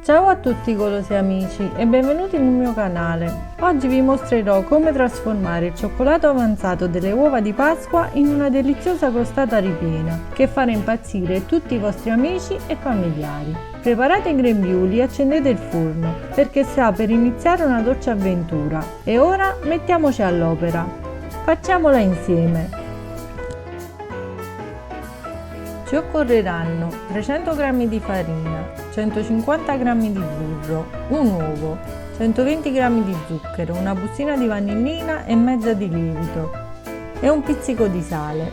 Ciao a tutti golosi amici e benvenuti nel mio canale. Oggi vi mostrerò come trasformare il cioccolato avanzato delle uova di Pasqua in una deliziosa crostata ripiena che farà impazzire tutti i vostri amici e familiari. Preparate i grembiuli e accendete il forno perché sta per iniziare una dolce avventura. E ora mettiamoci all'opera. Facciamola insieme. Ci occorreranno 300 g di farina, 150 g di burro, un uovo, 120 g di zucchero, una bustina di vanillina e mezza di lievito e un pizzico di sale.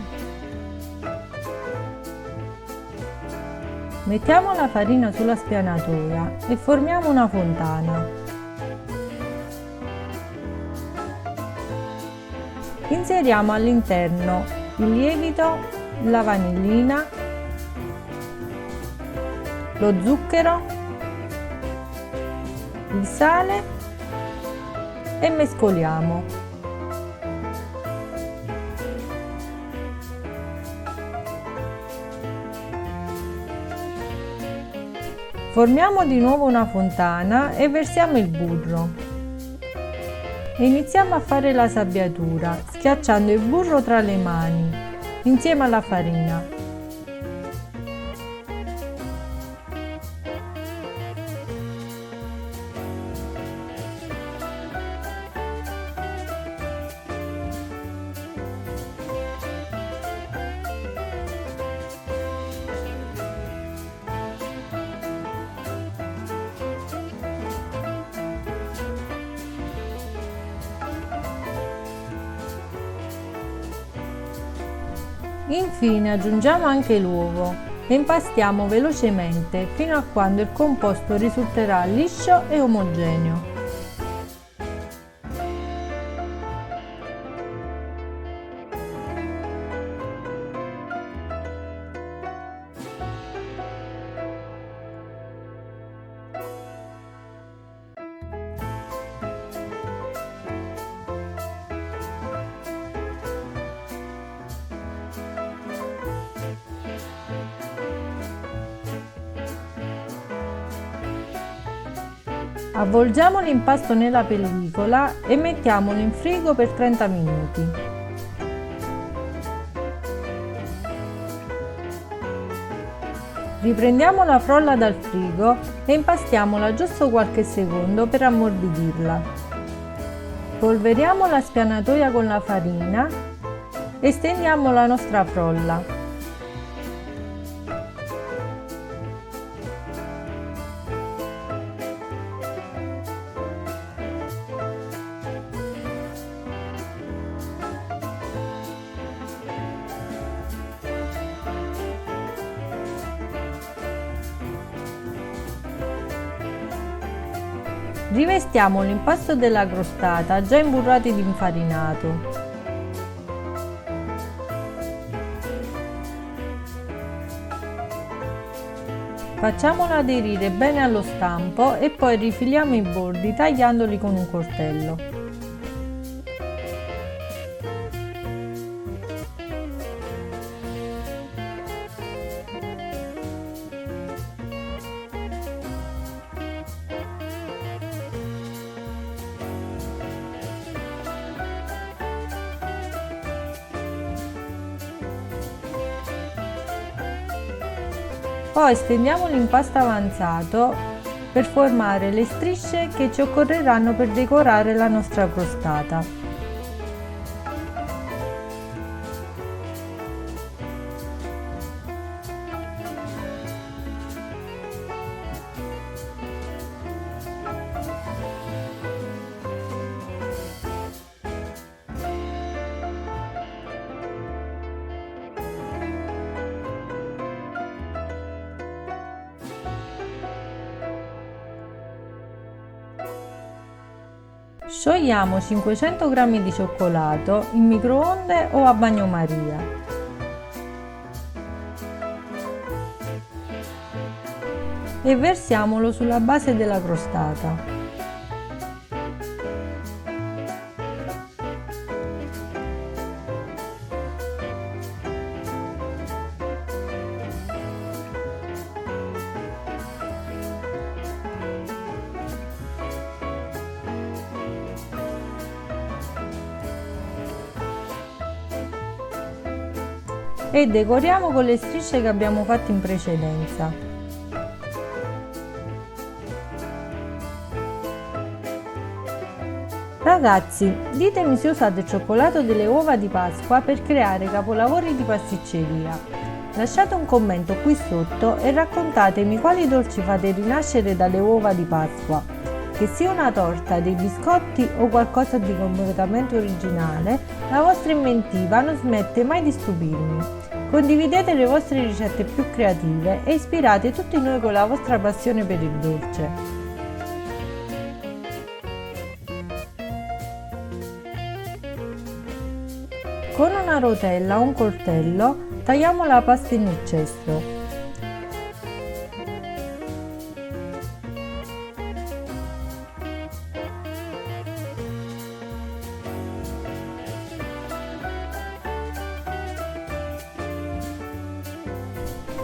Mettiamo la farina sulla spianatoia e formiamo una fontana. Inseriamo all'interno il lievito, la vanillina, lo zucchero, il sale e mescoliamo. Formiamo di nuovo una fontana e versiamo il burro. E iniziamo a fare la sabbiatura, schiacciando il burro tra le mani, insieme alla farina. Infine aggiungiamo anche l'uovo e impastiamo velocemente fino a quando il composto risulterà liscio e omogeneo. Avvolgiamo l'impasto nella pellicola e mettiamolo in frigo per 30 minuti. Riprendiamo la frolla dal frigo e impastiamola giusto qualche secondo per ammorbidirla. Polveriamo la spianatoia con la farina e stendiamo la nostra frolla. Rivestiamo l'impasto della crostata già imburrati di infarinato. Facciamolo aderire bene allo stampo e poi rifiliamo i bordi tagliandoli con un coltello. Poi stendiamo l'impasto avanzato per formare le strisce che ci occorreranno per decorare la nostra crostata. Sciogliamo 500 g di cioccolato in microonde o a bagnomaria. E versiamolo sulla base della crostata. e decoriamo con le strisce che abbiamo fatto in precedenza. Ragazzi, ditemi se usate il cioccolato delle uova di Pasqua per creare capolavori di pasticceria. Lasciate un commento qui sotto e raccontatemi quali dolci fate rinascere dalle uova di Pasqua. Che sia una torta, dei biscotti o qualcosa di completamente originale, la vostra inventiva non smette mai di stupirmi. Condividete le vostre ricette più creative e ispirate tutti noi con la vostra passione per il dolce. Con una rotella o un coltello tagliamo la pasta in un cesto.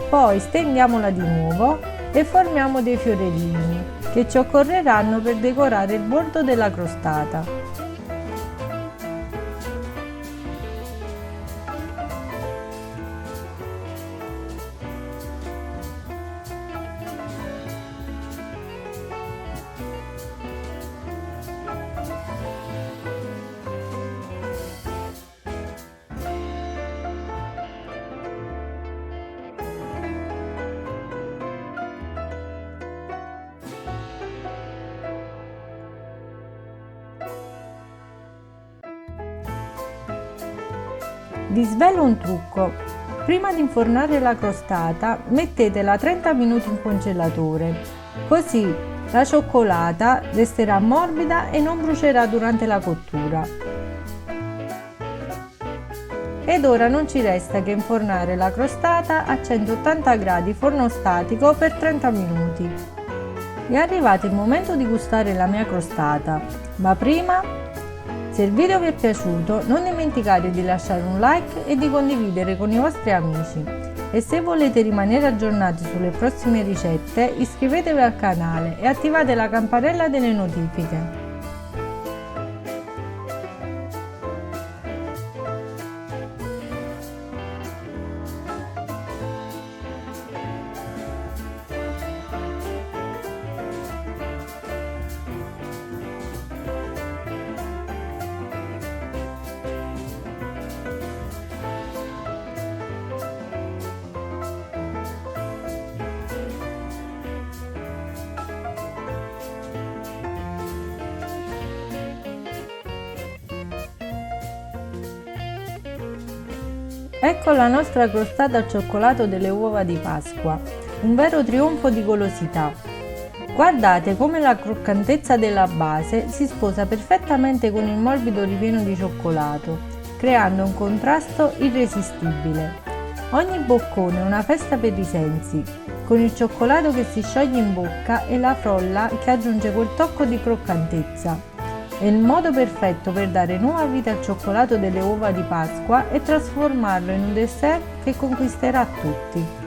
Poi stendiamola di nuovo e formiamo dei fiorellini che ci occorreranno per decorare il bordo della crostata. Vi svelo un trucco: prima di infornare la crostata mettetela 30 minuti in congelatore, così la cioccolata resterà morbida e non brucerà durante la cottura. Ed ora non ci resta che infornare la crostata a 180 gradi forno statico per 30 minuti. È arrivato il momento di gustare la mia crostata, ma prima, se il video vi è piaciuto, non dimenticate di lasciare un like e di condividere con i vostri amici. E se volete rimanere aggiornati sulle prossime ricette, iscrivetevi al canale e attivate la campanella delle notifiche. Ecco la nostra crostata al cioccolato delle uova di Pasqua, un vero trionfo di golosità. Guardate come la croccantezza della base si sposa perfettamente con il morbido ripieno di cioccolato, creando un contrasto irresistibile. Ogni boccone è una festa per i sensi, con il cioccolato che si scioglie in bocca e la frolla che aggiunge quel tocco di croccantezza. È il modo perfetto per dare nuova vita al cioccolato delle uova di Pasqua e trasformarlo in un dessert che conquisterà tutti.